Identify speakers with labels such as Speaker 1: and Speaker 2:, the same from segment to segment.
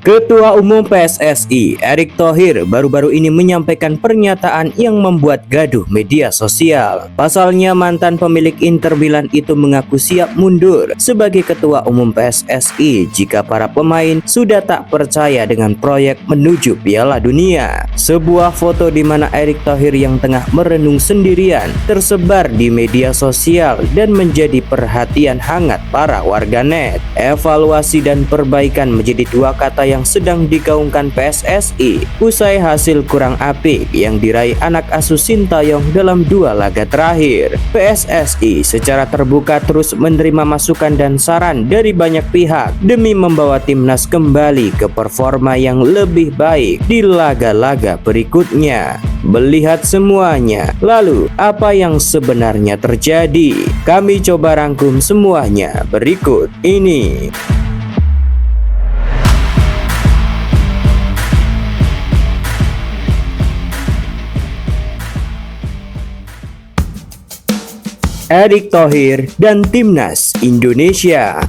Speaker 1: Ketua Umum PSSI, Erick Thohir, baru-baru ini menyampaikan pernyataan yang membuat gaduh media sosial. Pasalnya, mantan pemilik Inter Milan itu mengaku siap mundur sebagai Ketua Umum PSSI jika para pemain sudah tak percaya dengan proyek menuju Piala Dunia. Sebuah foto di mana Erick Thohir yang tengah merenung sendirian tersebar di media sosial dan menjadi perhatian hangat para warganet. Evaluasi dan perbaikan menjadi dua kata yang sedang digaungkan PSSI usai hasil kurang apik yang diraih anak asuh Sintayong dalam dua laga terakhir. PSSI secara terbuka terus menerima masukan dan saran dari banyak pihak demi membawa timnas kembali ke performa yang lebih baik di laga-laga berikutnya. Melihat semuanya, lalu apa yang sebenarnya terjadi? Kami coba rangkum semuanya berikut ini. Erick Thohir dan Timnas Indonesia.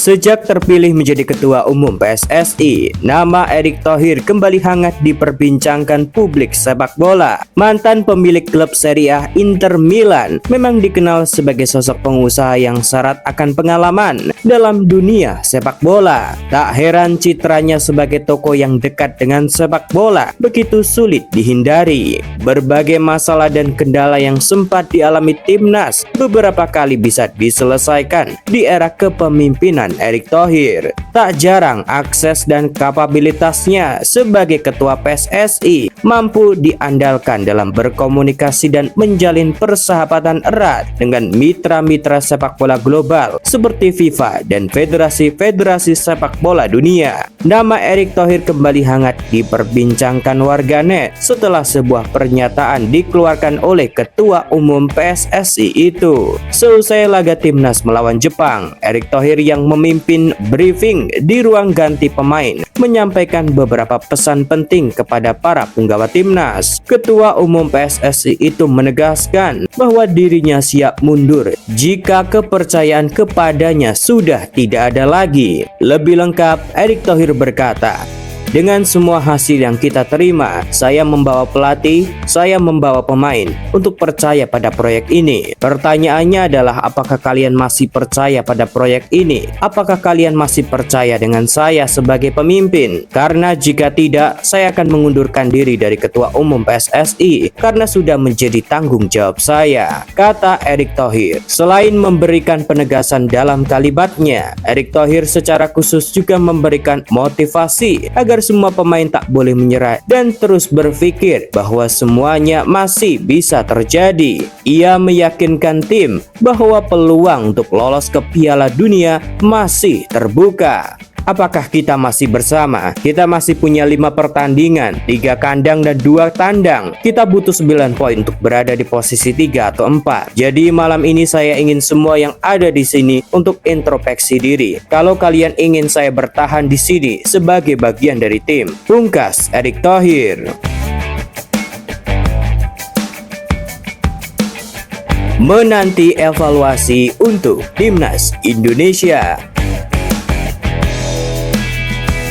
Speaker 1: Sejak terpilih menjadi Ketua Umum PSSI, nama Erick Thohir kembali hangat diperbincangkan publik sepak bola. Mantan pemilik klub Serie A Inter Milan memang dikenal sebagai sosok pengusaha yang syarat akan pengalaman dalam dunia sepak bola. Tak heran citranya sebagai tokoh yang dekat dengan sepak bola begitu sulit dihindari. Berbagai masalah dan kendala yang sempat dialami timnas beberapa kali bisa diselesaikan di era kepemimpinan Erick Thohir. Tak jarang akses dan kapabilitasnya sebagai ketua PSSI mampu diandalkan dalam berkomunikasi dan menjalin persahabatan erat dengan mitra-mitra sepak bola global seperti FIFA dan federasi-federasi sepak bola dunia. Nama Erick Thohir kembali hangat diperbincangkan warganet setelah sebuah pernyataan dikeluarkan oleh Ketua Umum PSSI itu. Seusai laga timnas melawan Jepang, Erick Thohir yang memimpin briefing di ruang ganti pemain menyampaikan beberapa pesan penting kepada para punggawa timnas. Ketua Umum PSSI itu menegaskan bahwa dirinya siap mundur jika kepercayaan kepadanya sudah tidak ada lagi. Lebih lengkap, Erick Thohir berkata, "Dengan semua hasil yang kita terima, saya membawa pelatih, saya membawa pemain untuk percaya pada proyek ini. Pertanyaannya adalah apakah kalian masih percaya pada proyek ini? Apakah kalian masih percaya dengan saya sebagai pemimpin? Karena jika tidak, saya akan mengundurkan diri dari Ketua Umum PSSI karena sudah menjadi tanggung jawab saya," kata Erick Thohir. Selain memberikan penegasan dalam kalimatnya, Erick Thohir secara khusus juga memberikan motivasi agar semua pemain tak boleh menyerah dan terus berpikir bahwa semuanya masih bisa terjadi. Ia meyakinkan tim bahwa peluang untuk lolos ke Piala Dunia masih terbuka. Apakah kita masih bersama? Kita masih punya 5 pertandingan, 3 kandang dan 2 tandang. Kita butuh 9 poin untuk berada di posisi 3 atau 4. Jadi malam ini saya ingin semua yang ada di sini untuk introspeksi diri. Kalau kalian ingin saya bertahan di sini sebagai bagian dari tim, pungkas Erick Thohir. Menanti evaluasi untuk Timnas Indonesia.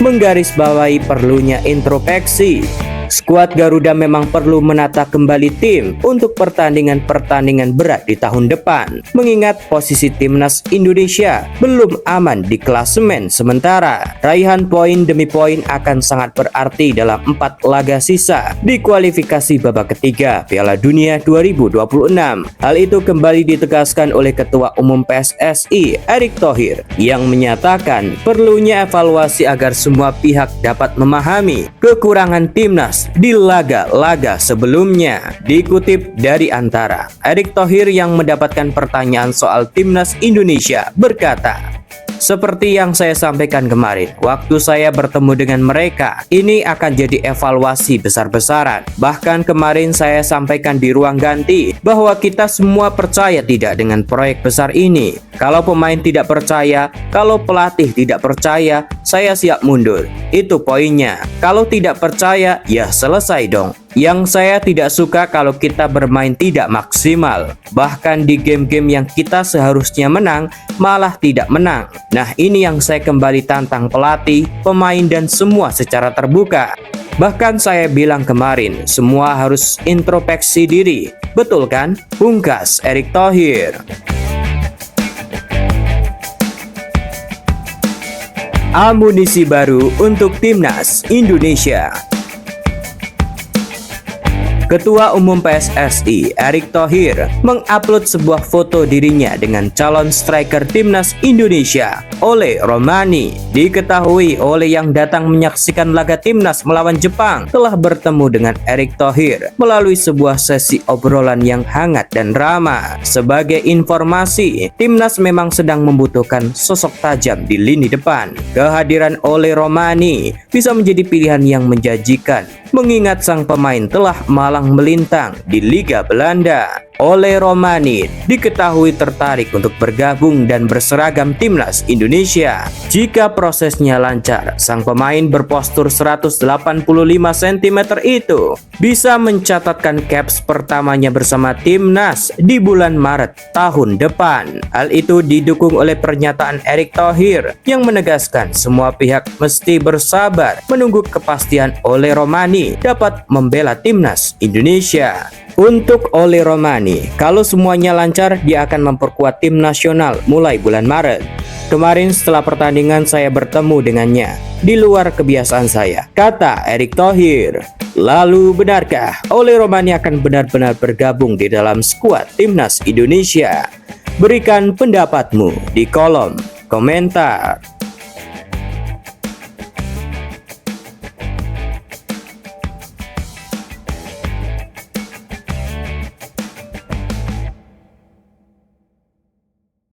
Speaker 1: Menggarisbawahi perlunya introspeksi, skuad Garuda memang perlu menata kembali tim untuk pertandingan-pertandingan berat di tahun depan, mengingat posisi timnas Indonesia belum aman di klasemen sementara. Raihan poin demi poin akan sangat berarti dalam 4 laga sisa di kualifikasi babak ketiga Piala Dunia 2026. Hal itu kembali ditegaskan oleh Ketua Umum PSSI Erick Thohir yang menyatakan perlunya evaluasi agar semua pihak dapat memahami kekurangan timnas di laga-laga sebelumnya. Dikutip dari Antara, Erick Thohir yang mendapatkan pertanyaan soal timnas Indonesia berkata, "Seperti yang saya sampaikan kemarin, waktu saya bertemu dengan mereka, ini akan jadi evaluasi besar-besaran. Bahkan kemarin saya sampaikan di ruang ganti bahwa kita semua percaya tidak dengan proyek besar ini. Kalau pemain tidak percaya, kalau pelatih tidak percaya, saya siap mundur. Itu poinnya. Kalau tidak percaya, ya selesai dong. Yang saya tidak suka kalau kita bermain tidak maksimal. Bahkan di game-game yang kita seharusnya menang, malah tidak menang. Nah, ini yang saya kembali tantang pelatih, pemain, dan semua secara terbuka. Bahkan saya bilang kemarin, semua harus introspeksi diri. Betul kan? Pungkas Erick Thohir. Amunisi baru untuk Timnas Indonesia. Ketua Umum PSSI Erick Thohir mengupload sebuah foto dirinya dengan calon striker Timnas Indonesia, Ole Romani. Diketahui Ole yang datang menyaksikan laga Timnas melawan Jepang telah bertemu dengan Erick Thohir melalui sebuah sesi obrolan yang hangat dan ramah. Sebagai informasi, Timnas memang sedang membutuhkan sosok tajam di lini depan. Kehadiran Ole Romani bisa menjadi pilihan yang menjanjikan, mengingat sang pemain telah malang melintang di Liga Belanda. Ole Romani diketahui tertarik untuk bergabung dan berseragam Timnas Indonesia. Jika prosesnya lancar, sang pemain berpostur 185 cm itu bisa mencatatkan caps pertamanya bersama Timnas di bulan Maret tahun depan. Hal itu didukung oleh pernyataan Erick Thohir yang menegaskan semua pihak mesti bersabar menunggu kepastian Ole Romani dapat membela Timnas Indonesia. Untuk Ole Romani, kalau semuanya lancar, dia akan memperkuat tim nasional mulai bulan Maret. Kemarin setelah pertandingan saya bertemu dengannya, di luar kebiasaan saya, kata Erick Thohir. Lalu benarkah Ole Romani akan benar-benar bergabung di dalam skuad Timnas Indonesia? Berikan pendapatmu di kolom komentar.